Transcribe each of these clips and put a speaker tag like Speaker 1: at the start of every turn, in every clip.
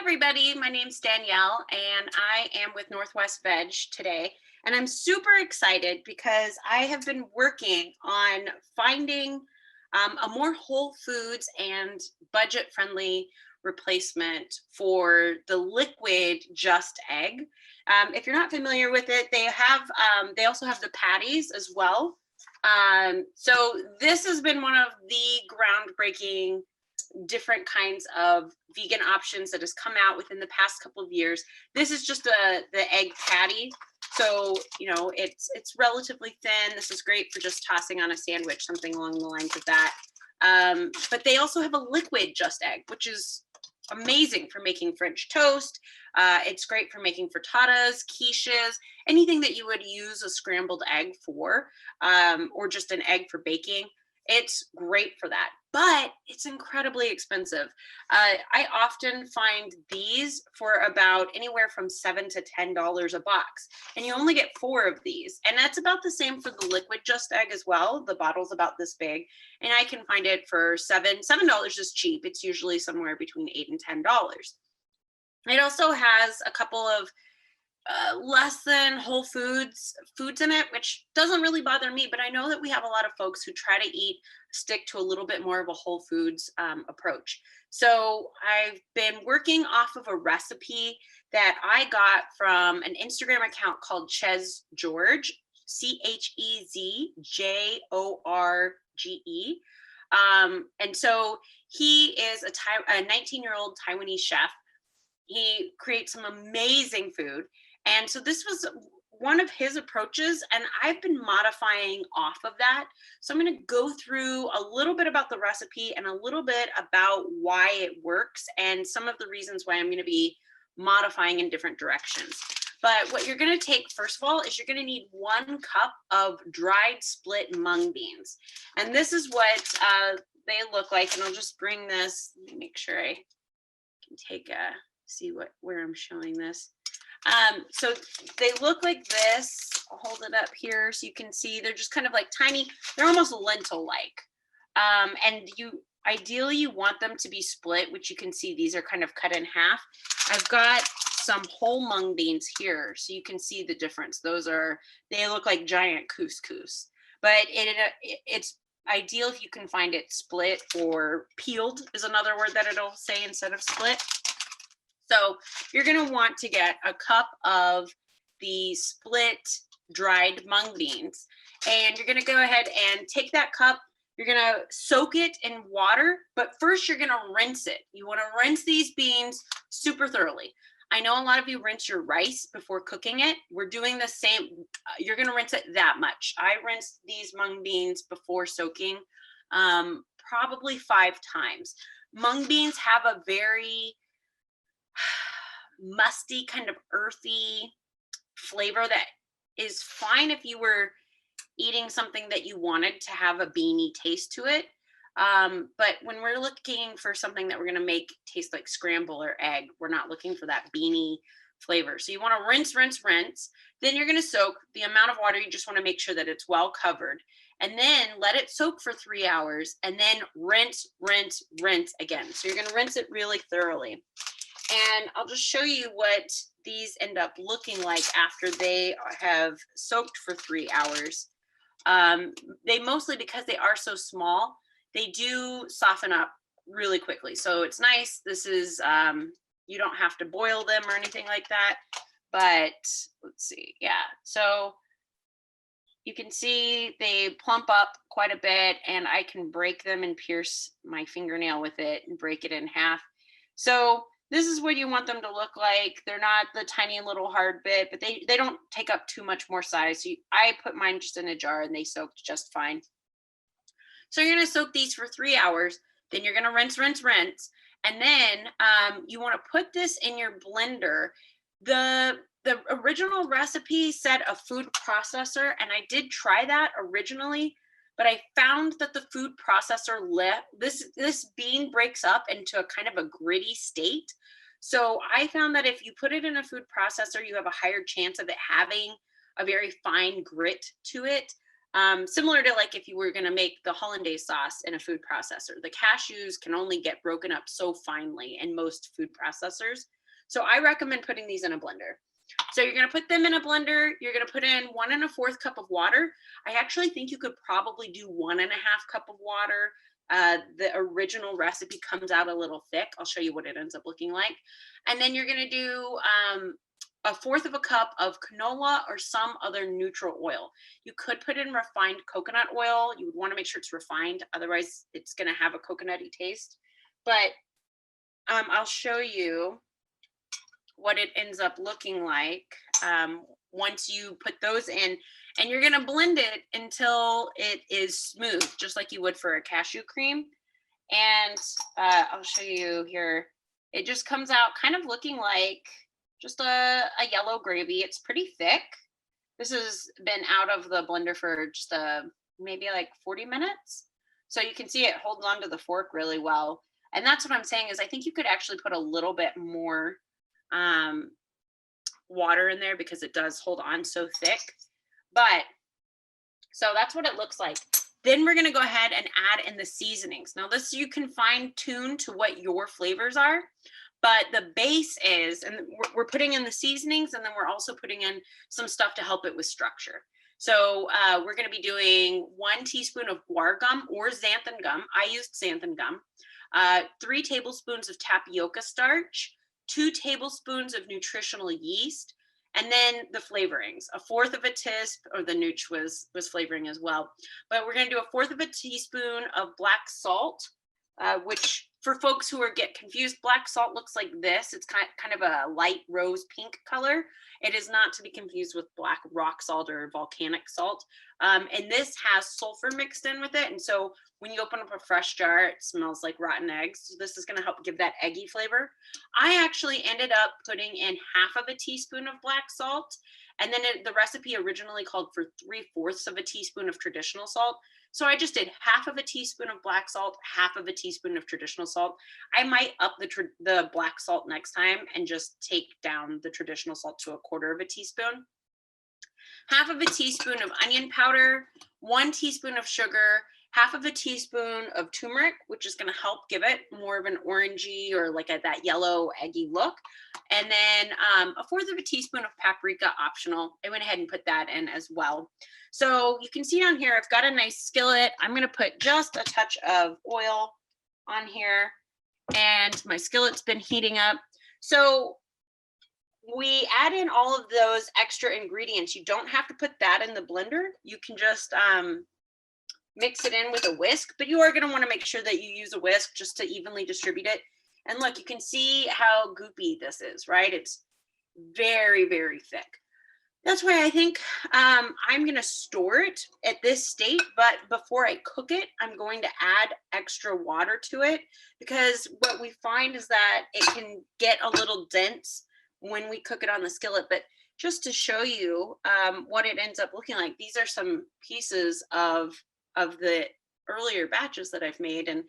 Speaker 1: everybody, my name's Danielle and I am with Northwest Veg today. And I'm super excited because I have been working on finding a more whole foods and budget friendly replacement for the liquid just egg. If you're not familiar with it, they also have the patties as well. So this has been one of the groundbreaking different kinds of vegan options that has come out within the past couple of years. This is just the egg patty. So, it's relatively thin. This is great for just tossing on a sandwich, something along the lines of that. But they also have a liquid just egg, which is amazing for making French toast. It's great for making frittatas, quiches, anything that you would use a scrambled egg for, or just an egg for baking. It's great for that, but it's incredibly expensive. I often find these for about anywhere from $7 to $10 a box, and you only get 4 of these. And that's about the same for the liquid just egg as well. The bottle's about this big, and I can find it for $7 is cheap. It's usually somewhere between $8 and $10. It also has a couple of less than whole foods in it, which doesn't really bother me, but I know that we have a lot of folks who try to stick to a little bit more of a whole foods approach. So I've been working off of a recipe that I got from an Instagram account called Chez George, ChezJorge. And so he is a 19-year-old Taiwanese chef. He creates some amazing food. And so this was one of his approaches, and I've been modifying off of that. So I'm going to go through a little bit about the recipe and a little bit about why it works and some of the reasons why I'm going to be modifying in different directions. But what you're going to take, first of all, is you're going to need 1 cup of dried split mung beans. And this is what they look like. And I'll just bring this, let me make sure I can see where I'm showing this. So they look like this. I'll hold it up here so you can see. They're just kind of like tiny. They're almost lentil-like. And ideally you want them to be split, which you can see these are kind of cut in half. I've got some whole mung beans here, so you can see the difference. They look like giant couscous, but it's ideal if you can find it split, or peeled is another word that it'll say instead of split. So you're going to want to get a cup of the split dried mung beans, and you're going to go ahead and take that cup. You're going to soak it in water, but first you're going to rinse it. You want to rinse these beans super thoroughly. I know a lot of you rinse your rice before cooking it. We're doing the same. You're going to rinse it that much. I rinsed these mung beans before soaking probably 5 times. Mung beans have a very musty, kind of earthy flavor that is fine if you were eating something that you wanted to have a beany taste to it. But when we're looking for something that we're going to make taste like scramble or egg, we're not looking for that beany flavor. So you want to rinse, rinse, rinse. Then you're going to soak the amount of water. You just want to make sure that it's well covered, and then let it soak for 3 hours, and then rinse, rinse, rinse again. So you're going to rinse it really thoroughly. And I'll just show you what these end up looking like after they have soaked for 3 hours. They mostly, because they are so small, they do soften up really quickly. So it's nice. This is, you don't have to boil them or anything like that. But let's see. Yeah. So you can see they plump up quite a bit, and I can break them and pierce my fingernail with it and break it in half. So this is what you want them to look like. They're not the tiny little hard bit, but they don't take up too much more size. So I put mine just in a jar, and they soaked just fine. So you're going to soak these for 3 hours. Then you're going to rinse, rinse, rinse. And then you want to put this in your blender. The original recipe said a food processor, and I did try that originally, but I found that the food processor this bean breaks up into a kind of a gritty state. So I found that if you put it in a food processor, you have a higher chance of it having a very fine grit to it. Similar to like if you were going to make the hollandaise sauce in a food processor. The cashews can only get broken up so finely in most food processors. So I recommend putting these in a blender. So you're going to put them in a blender. You're going to put in 1 1/4 cup of water. I actually think you could probably do 1 1/2 cup of water. The original recipe comes out a little thick. I'll show you what it ends up looking like. And then you're going to do 1/4 cup of canola or some other neutral oil. You could put in refined coconut oil. You would want to make sure it's refined. Otherwise, it's going to have a coconutty taste. But I'll show you what it ends up looking like once you put those in, and you're going to blend it until it is smooth, just like you would for a cashew cream. And I'll show you here. It just comes out kind of looking like just a yellow gravy. It's pretty thick. This has been out of the blender for just maybe like 40 minutes. So you can see it holds onto the fork really well. And that's what I'm saying is I think you could actually put a little bit more water in there because it does hold on so thick. But so that's what it looks like. Then we're going to go ahead and add in the seasonings. Now this you can fine tune to what your flavors are, but the base is, and we're putting in the seasonings, and then we're also putting in some stuff to help it with structure. So we're going to be doing 1 teaspoon of guar gum or xanthan gum. I used xanthan gum. 3 tablespoons of tapioca starch, 2 tablespoons of nutritional yeast, and then the flavorings, 1/4 teaspoon, or the nooch was flavoring as well. But we're going to do 1/4 teaspoon of black salt, which for folks who get confused, black salt looks like this. It's kind of a light rose pink color. It is not to be confused with black rock salt or volcanic salt. And this has sulfur mixed in with it. And so when you open up a fresh jar, it smells like rotten eggs. So this is going to help give that eggy flavor. I actually ended up putting in 1/2 teaspoon of black salt. And then the recipe originally called for 3/4 teaspoon of traditional salt. So I just did 1/2 teaspoon of black salt, 1/2 teaspoon of traditional salt. I might up the black salt next time and just take down the traditional salt to 1/4 teaspoon. 1/2 teaspoon of onion powder, 1 teaspoon of sugar, 1/2 teaspoon of turmeric, which is going to help give it more of an orangey or like that yellow eggy look. And then 1/4 teaspoon of paprika, optional. I went ahead and put that in as well. So you can see down here, I've got a nice skillet. I'm going to put just a touch of oil on here, and my skillet's been heating up. So we add in all of those extra ingredients. You don't have to put that in the blender. You can just mix it in with a whisk, but you are going to want to make sure that you use a whisk just to evenly distribute it. And look, you can see how goopy this is, right? It's very, very thick. That's why I think I'm going to store it at this state, but before I cook it, I'm going to add extra water to it, because what we find is that it can get a little dense when we cook it on the skillet. But just to show you what it ends up looking like, these are some pieces of the earlier batches that I've made, and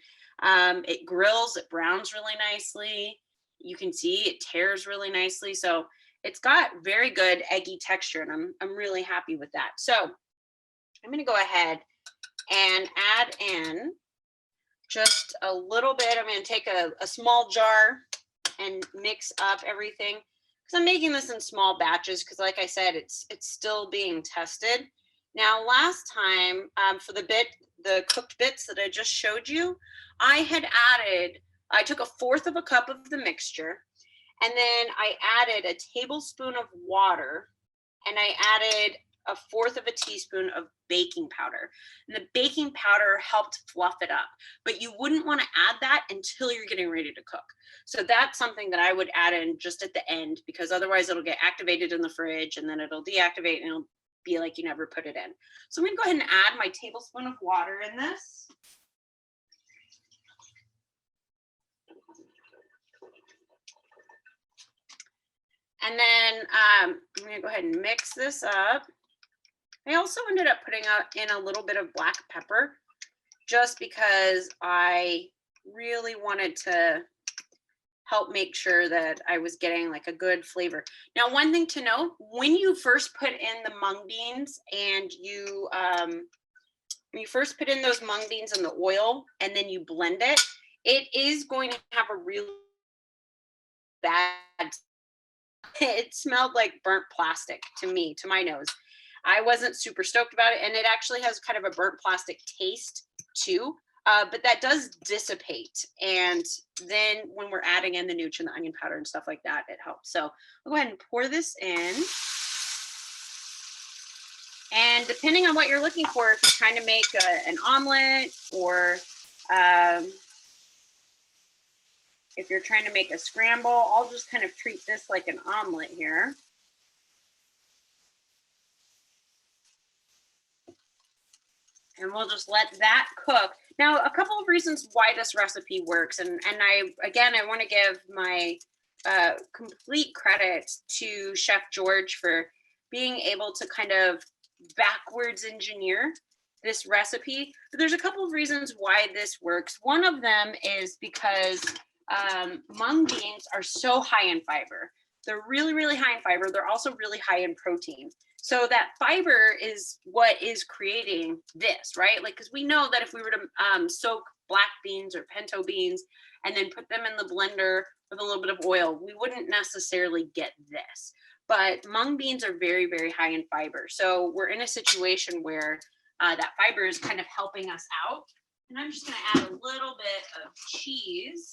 Speaker 1: it grills, it browns really nicely. You can see it tears really nicely. So it's got very good eggy texture, and I'm really happy with that. So I'm going to go ahead and add in just a little bit. I'm going to take a small jar and mix up everything, because I'm making this in small batches, because like I said, it's still being tested. Now, last time for the cooked bits that I just showed you, I took 1/4 cup of the mixture, and then I added a tablespoon of water, and I added 1/4 teaspoon of baking powder. And the baking powder helped fluff it up, but you wouldn't want to add that until you're getting ready to cook. So that's something that I would add in just at the end, because otherwise it'll get activated in the fridge, and then it'll deactivate, and it'll be like you never put it in. So I'm going to go ahead and add my tablespoon of water in this. And then I'm going to go ahead and mix this up. I also ended up putting in a little bit of black pepper, just because I really wanted to help make sure that I was getting like a good flavor. Now, one thing to note, when you first put in the mung beans and when you first put in those mung beans in the oil and then you blend it, it is going to have a really bad, it smelled like burnt plastic to me, to my nose. I wasn't super stoked about it. And it actually has kind of a burnt plastic taste too. But that does dissipate. And then when we're adding in the nooch and the onion powder and stuff like that, it helps. So I'll go ahead and pour this in. And depending on what you're looking for, if you're trying to make an omelet, or if you're trying to make a scramble, I'll just kind of treat this like an omelet here. And we'll just let that cook. Now, a couple of reasons why this recipe works. And I want to give my complete credit to Chef George for being able to kind of backwards engineer this recipe. But there's a couple of reasons why this works. One of them is because mung beans are so high in fiber. They're really, really high in fiber. They're also really high in protein. So that fiber is what is creating this, right? Like, because we know that if we were to soak black beans or pinto beans and then put them in the blender with a little bit of oil, we wouldn't necessarily get this. But mung beans are very, very high in fiber. So we're in a situation where that fiber is kind of helping us out. And I'm just going to add a little bit of cheese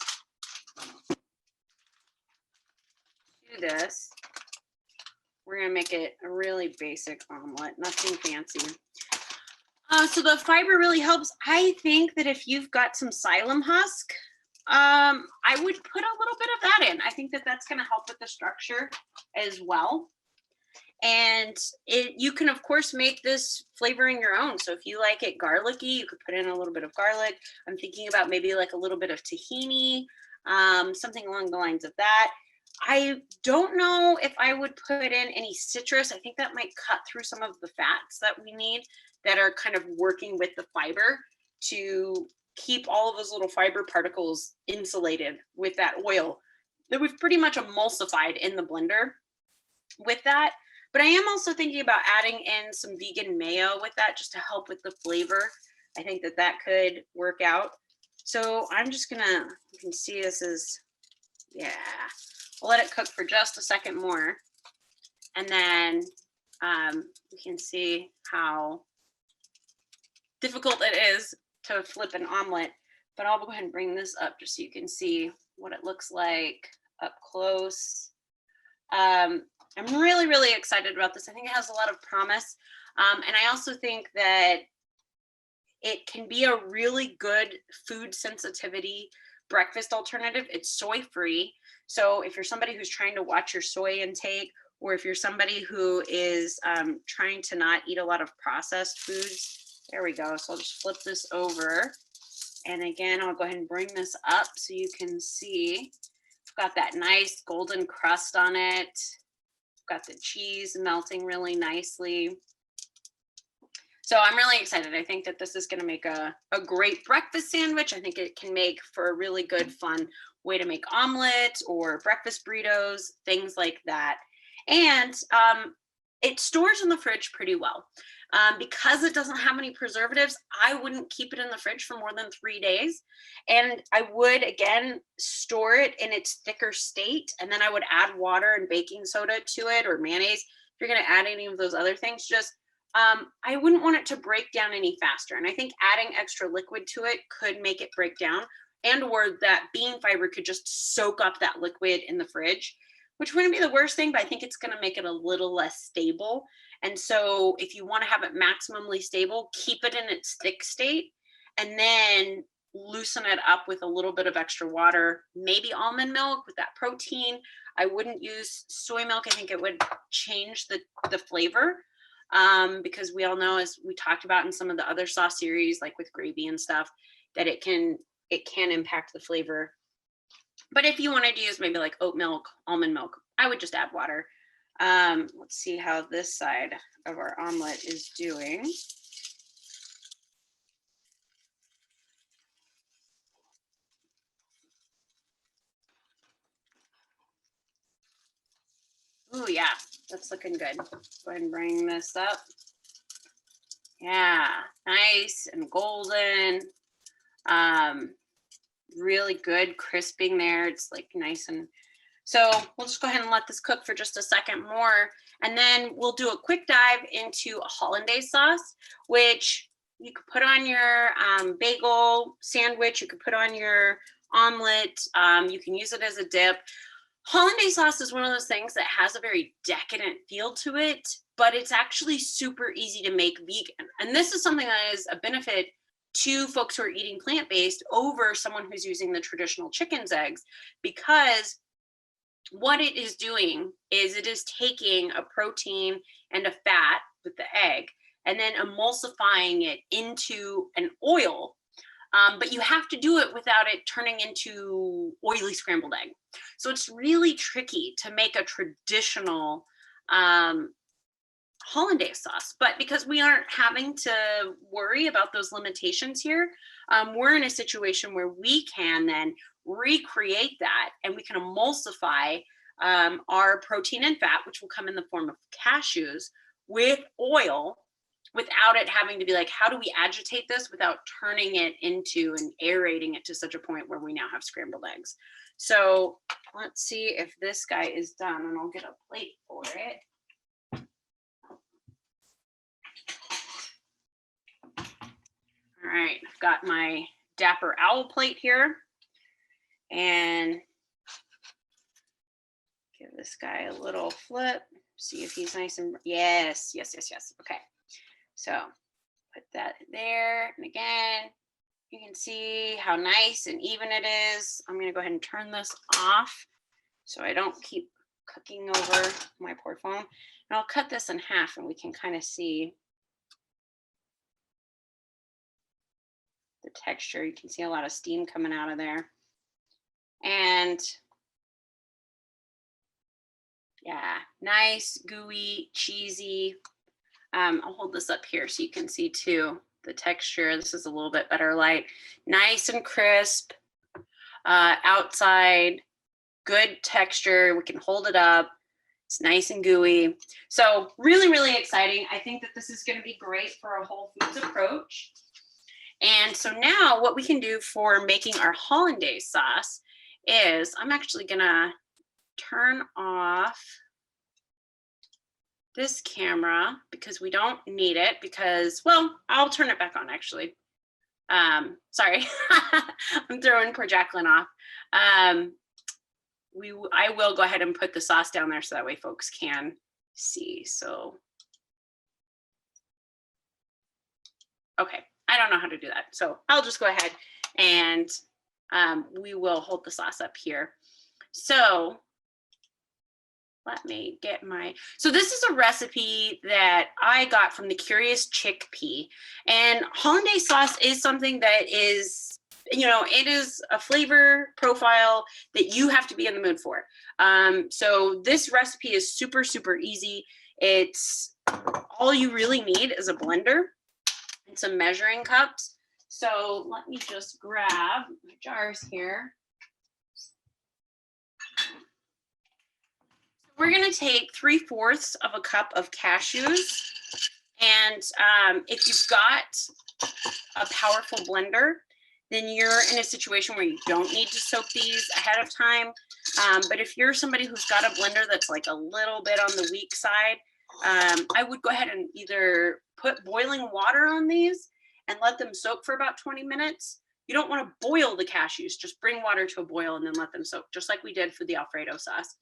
Speaker 1: to this. We're going to make it a really basic omelet, nothing fancy. So the fiber really helps. I think that if you've got some psyllium husk, I would put a little bit of that in. I think that that's going to help with the structure as well. And you can, of course, make this flavoring your own. So if you like it garlicky, you could put in a little bit of garlic. I'm thinking about maybe like a little bit of tahini, something along the lines of that. I don't know if I would put in any citrus. I think that might cut through some of the fats that we need that are kind of working with the fiber to keep all of those little fiber particles insulated with that oil that we've pretty much emulsified in the blender with that. But I am also thinking about adding in some vegan mayo with that just to help with the flavor. I think that that could work out. So I'm just gonna, you can see this is, yeah. We'll let it cook for just a second more. And then you can see how difficult it is to flip an omelet. But I'll go ahead and bring this up just so you can see what it looks like up close. I'm really, really excited about this. I think it has a lot of promise. And I also think that it can be a really good food sensitivity breakfast alternative. It's soy free. So if you're somebody who's trying to watch your soy intake, or if you're somebody who is trying to not eat a lot of processed foods, there we go. So I'll just flip this over. And again, I'll go ahead and bring this up so you can see. It's got that nice golden crust on it. Got the cheese melting really nicely. So I'm really excited. I think that this is going to make a great breakfast sandwich. I think it can make for a really good, fun way to make omelets or breakfast burritos, things like that. And it stores in the fridge pretty well. Because it doesn't have any preservatives, I wouldn't keep it in the fridge for more than 3 days. And I would, again, store it in its thicker state. And then I would add water and baking soda to it, or mayonnaise. If you're going to add any of those other things, just I wouldn't want it to break down any faster. And I think adding extra liquid to it could make it break down, and or that bean fiber could just soak up that liquid in the fridge, which wouldn't be the worst thing, but I think it's going to make it a little less stable. And so if you want to have it maximally stable, keep it in its thick state and then loosen it up with a little bit of extra water, maybe almond milk with that protein. I wouldn't use soy milk. I think it would change the flavor. Because we all know, as we talked about in some of the other sauce series, like with gravy and stuff, that it can impact the flavor. But if you wanted to use maybe like oat milk, almond milk, I would just add water. Let's see how this side of our omelet is doing. Oh yeah, that's looking good. Go ahead and bring this up. Yeah, nice and golden. Really good crisping there. It's like nice and so we'll just go ahead and let this cook for just a second more. And then we'll do a quick dive into a hollandaise sauce, which you could put on your bagel sandwich. You could put on your omelet. You can use it as a dip. Hollandaise sauce is one of those things that has a very decadent feel to it, but it's actually super easy to make vegan. And this is something that is a benefit to folks who are eating plant-based over someone who's using the traditional chicken's eggs, because what it is doing is it is taking a protein and a fat with the egg and then emulsifying it into an oil. But you have to do it without it turning into oily scrambled egg. So it's really tricky to make a traditional hollandaise sauce. But because we aren't having to worry about those limitations here, we're in a situation where we can then recreate that, and we can emulsify our protein and fat, which will come in the form of cashews, with oil, without it having to be like, how do we agitate this without turning it into and aerating it to such a point where we now have scrambled eggs. So let's see if this guy is done, and I'll get a plate for it. All right, I've got my Dapper Owl plate here, and give this guy a little flip, see if he's nice and, yes. Okay, so put that there, and again, you can see how nice and even it is. I'm gonna go ahead and turn this off so I don't keep cooking over my poor phone. And I'll cut this in half, and we can kind of see the texture. You can see a lot of steam coming out of there. And yeah, nice, gooey, cheesy. I'll hold this up here so you can see too the texture. This is a little bit better light. Nice and crisp outside, good texture. We can hold it up. It's nice and gooey. So really, really exciting. I think that this is going to be great for a whole foods approach. And so now what we can do for making our hollandaise sauce is, I'm actually gonna turn off this camera because we don't need it, because, well, I'll turn it back on actually. Sorry, I'm throwing poor Jacqueline off. I will go ahead and put the sauce down there so that way folks can see. So, okay. I don't know how to do that. So I'll just go ahead and we will hold the sauce up here. So let me get my, so this is a recipe that I got from the Curious Chickpea, and hollandaise sauce is something that is, you know, it is a flavor profile that you have to be in the mood for. So this recipe is super, super easy. It's all you really need is a blender and some measuring cups. So let me just grab my jars here. We're gonna take 3/4 of a cup of cashews. And if you've got a powerful blender, then you're in a situation where you don't need to soak these ahead of time. But if you're somebody who's got a blender that's like a little bit on the weak side, I would go ahead and either put boiling water on these and let them soak for about 20 minutes. You don't want to boil the cashews, just bring water to a boil and then let them soak, just like we did for the Alfredo sauce.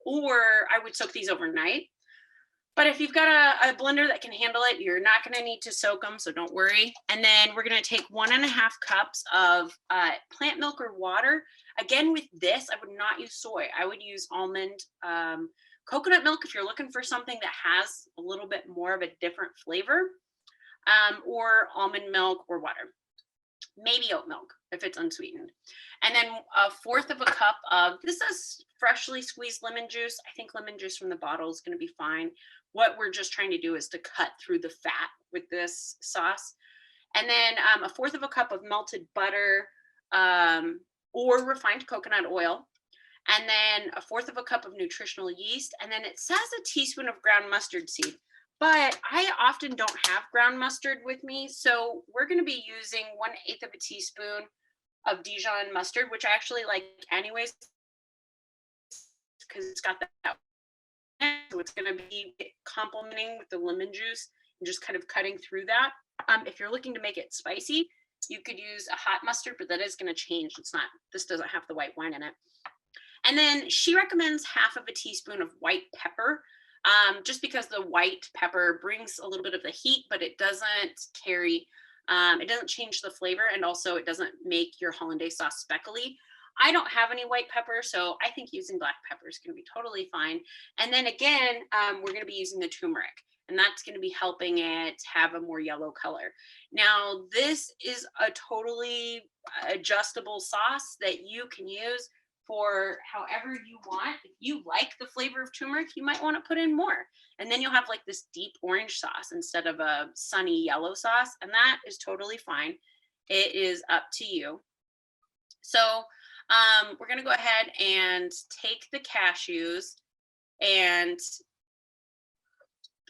Speaker 1: Or I would soak these overnight. But if you've got a blender that can handle it, you're not going to need to soak them, so don't worry. And then we're going to take 1.5 cups of plant milk or water. Again, with this, I would not use soy. I would use almond, coconut milk if you're looking for something that has a little bit more of a different flavor, or almond milk or water. Maybe oat milk if it's unsweetened. And then 1/4 of a cup of, this is freshly squeezed lemon juice. I think lemon juice from the bottle is going to be fine. What we're just trying to do is to cut through the fat with this sauce. And then 1/4 of a cup of melted butter or refined coconut oil. and then 1/4 cup of nutritional yeast, and then it says a teaspoon of ground mustard seed. But I often don't have ground mustard with me, so we're going to be using 1/8 of a teaspoon of Dijon mustard, which I actually like anyways because it's got that. So it's going to be complementing with the lemon juice and just kind of cutting through that. If you're looking to make it spicy, you could use a hot mustard, but that is going to change. It's not, this doesn't have the white wine in it. And then she recommends 1/2 of a teaspoon of white pepper, just because the white pepper brings a little bit of the heat, but it doesn't carry, it doesn't change the flavor, and also it doesn't make your hollandaise sauce speckly. I don't have any white pepper, so I think using black pepper is going to be totally fine. And then again, we're going to be using the turmeric, and that's going to be helping it have a more yellow color. Now, this is a totally adjustable sauce that you can use for however you want. If you like the flavor of turmeric, you might want to put in more. And then you'll have like this deep orange sauce instead of a sunny yellow sauce, and that is totally fine. It is up to you. So we're going to go ahead and take the cashews and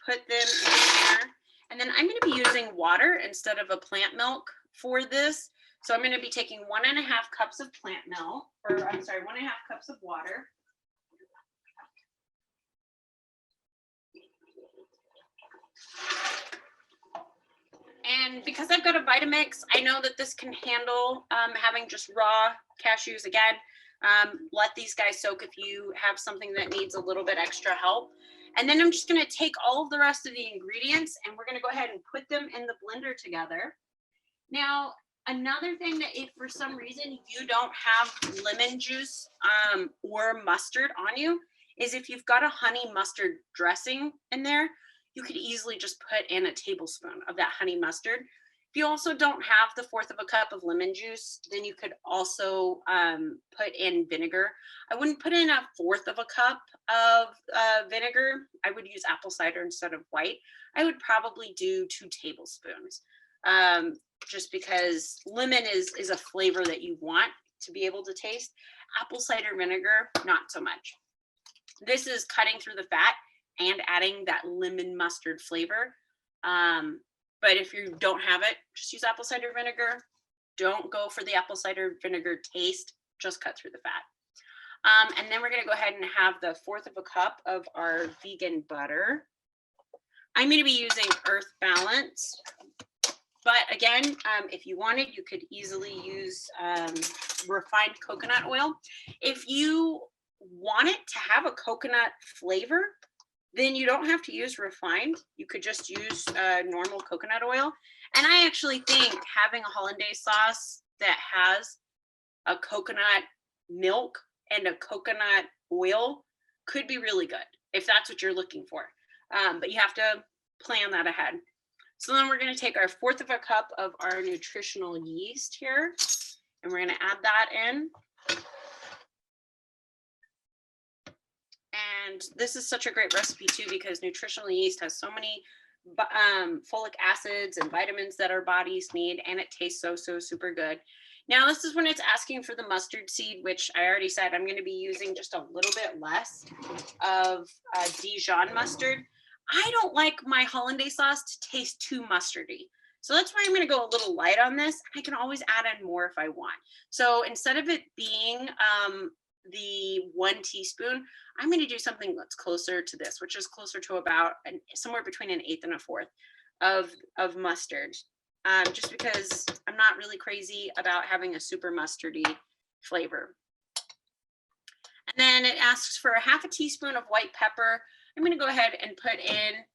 Speaker 1: put them in here. And then I'm going to be using water instead of a plant milk for this. So I'm going to be taking 1.5 cups of plant milk, or I'm sorry, 1.5 cups of water. And because I've got a Vitamix, I know that this can handle having just raw cashews. Again, let these guys soak if you have something that needs a little bit extra help. And then I'm just going to take all of the rest of the ingredients and we're going to go ahead and put them in the blender together. Now, another thing that if for some reason you don't have lemon juice or mustard on you is if you've got a honey mustard dressing in there, you could easily just put in a tablespoon of that honey mustard. If you also don't have the 1/4 cup of lemon juice, then you could also put in vinegar. I wouldn't put in 1/4 cup of vinegar. I would use apple cider instead of white. I would probably do 2 tablespoons, just because lemon is a flavor that you want to be able to taste. Apple cider vinegar, not so much. This is cutting through the fat and adding that lemon mustard flavor. But if you don't have it, just use apple cider vinegar. Don't go for the apple cider vinegar taste, just cut through the fat. And then we're gonna go ahead and have the 1/4 cup of our vegan butter. I'm gonna be using Earth Balance, but again, if you wanted, you could easily use refined coconut oil. If you want it to have a coconut flavor, then you don't have to use refined. You could just use normal coconut oil. And I actually think having a hollandaise sauce that has a coconut milk and a coconut oil could be really good if that's what you're looking for. But you have to plan that ahead. So then we're going to take our 1/4 cup of our nutritional yeast here, and we're going to add that in. And this is such a great recipe too, because nutritional yeast has so many folic acids and vitamins that our bodies need, and it tastes so super good. Now this is when it's asking for the mustard seed, which I already said I'm going to be using just a little bit less of Dijon mustard. I don't like my hollandaise sauce to taste too mustardy, so that's why I'm going to go a little light on this. I can always add in more if I want. So instead of it being the 1 teaspoon, I'm going to do something that's closer to this, which is closer to about somewhere between 1/8 and 1/4 of mustard, just because I'm not really crazy about having a super mustardy flavor. And then it asks for 1/2 teaspoon of white pepper. I'm going to go ahead and put in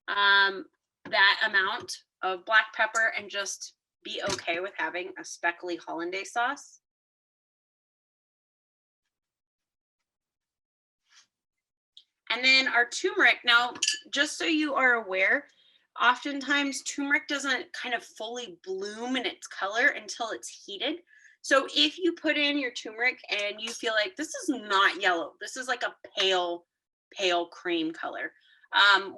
Speaker 1: that amount of black pepper and just be okay with having a speckly hollandaise sauce. And then our turmeric. Now, just so you are aware, oftentimes turmeric doesn't kind of fully bloom in its color until it's heated. So if you put in your turmeric and you feel like this is not yellow, this is like a pale cream color.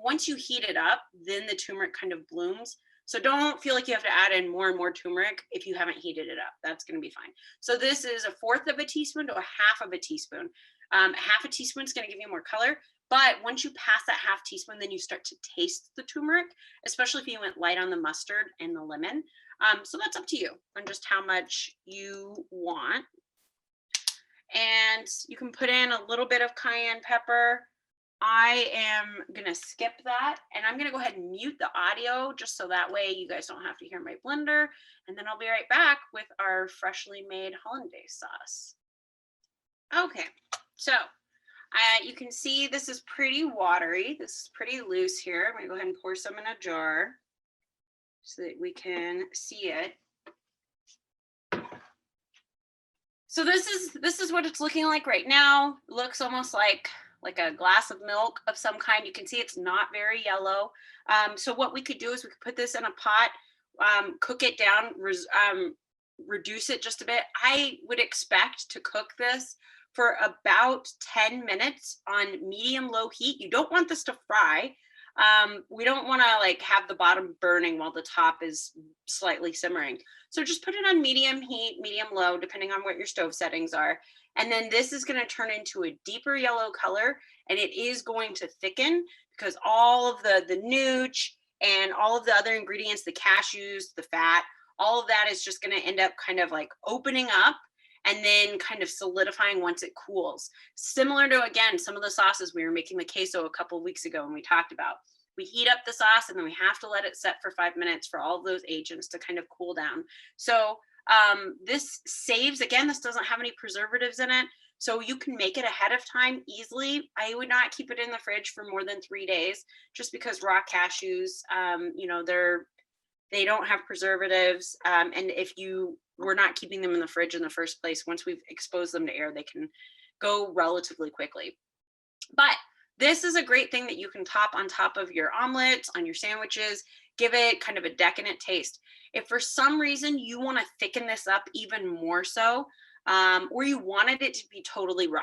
Speaker 1: Once you heat it up, then the turmeric kind of blooms. So don't feel like you have to add in more and more turmeric if you haven't heated it up. That's going to be fine. So this is 1/4 of a teaspoon to 1/2 of a teaspoon. 1/2 a teaspoon is going to give you more color. But once you pass that 1/2 teaspoon, then you start to taste the turmeric, especially if you went light on the mustard and the lemon. So that's up to you on just how much you want. And you can put in a little bit of cayenne pepper. I am going to skip that, and I'm going to go ahead and mute the audio just so that way you guys don't have to hear my blender. And then I'll be right back with our freshly made hollandaise sauce. Okay, so you can see this is pretty watery. This is pretty loose here. I'm going to go ahead and pour some in a jar so that we can see it. So this is what it's looking like right now. It looks almost like a glass of milk of some kind. You can see it's not very yellow. So what we could do is we could put this in a pot, cook it down, reduce it just a bit. I would expect to cook this for about 10 minutes on medium low heat. You don't want this to fry. We don't want to like have the bottom burning while the top is slightly simmering. So just put it on medium heat, medium low, depending on what your stove settings are. And then this is going to turn into a deeper yellow color, and it is going to thicken because all of the nooch and all of the other ingredients, the cashews, the fat, all of that is just going to end up kind of like opening up and then kind of solidifying once it cools. Similar to, again, some of the sauces we were making the queso a couple of weeks ago and we talked about. We heat up the sauce and then we have to let it set for 5 minutes for all of those agents to kind of cool down. So this saves, again, this doesn't have any preservatives in it. So you can make it ahead of time easily. I would not keep it in the fridge for more than 3 days, just because raw cashews, you know, they don't have preservatives. And if you were not keeping them in the fridge in the first place, once we've exposed them to air, they can go relatively quickly. But this is a great thing that you can top on top of your omelets, on your sandwiches, give it kind of a decadent taste. If for some reason you want to thicken this up even more so, or you wanted it to be totally raw,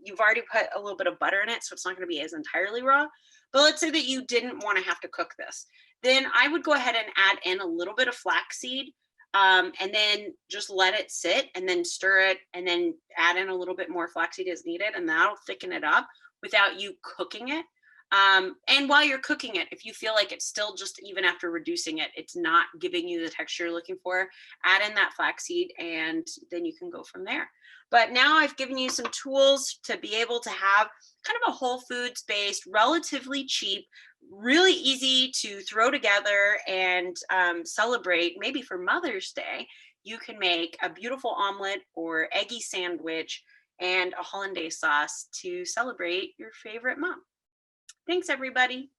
Speaker 1: you've already put a little bit of butter in it, so it's not going to be as entirely raw. But let's say that you didn't want to have to cook this, then I would go ahead and add in a little bit of flaxseed, and then just let it sit and then stir it and then add in a little bit more flaxseed as needed, and that'll thicken it up without you cooking it. And while you're cooking it, if you feel like it's still just, even after reducing it, it's not giving you the texture you're looking for, add in that flaxseed and then you can go from there. But now I've given you some tools to be able to have kind of a whole foods based, relatively cheap, really easy to throw together and celebrate. Maybe for Mother's Day, you can make a beautiful omelet or eggy sandwich and a hollandaise sauce to celebrate your favorite mom. Thanks, everybody.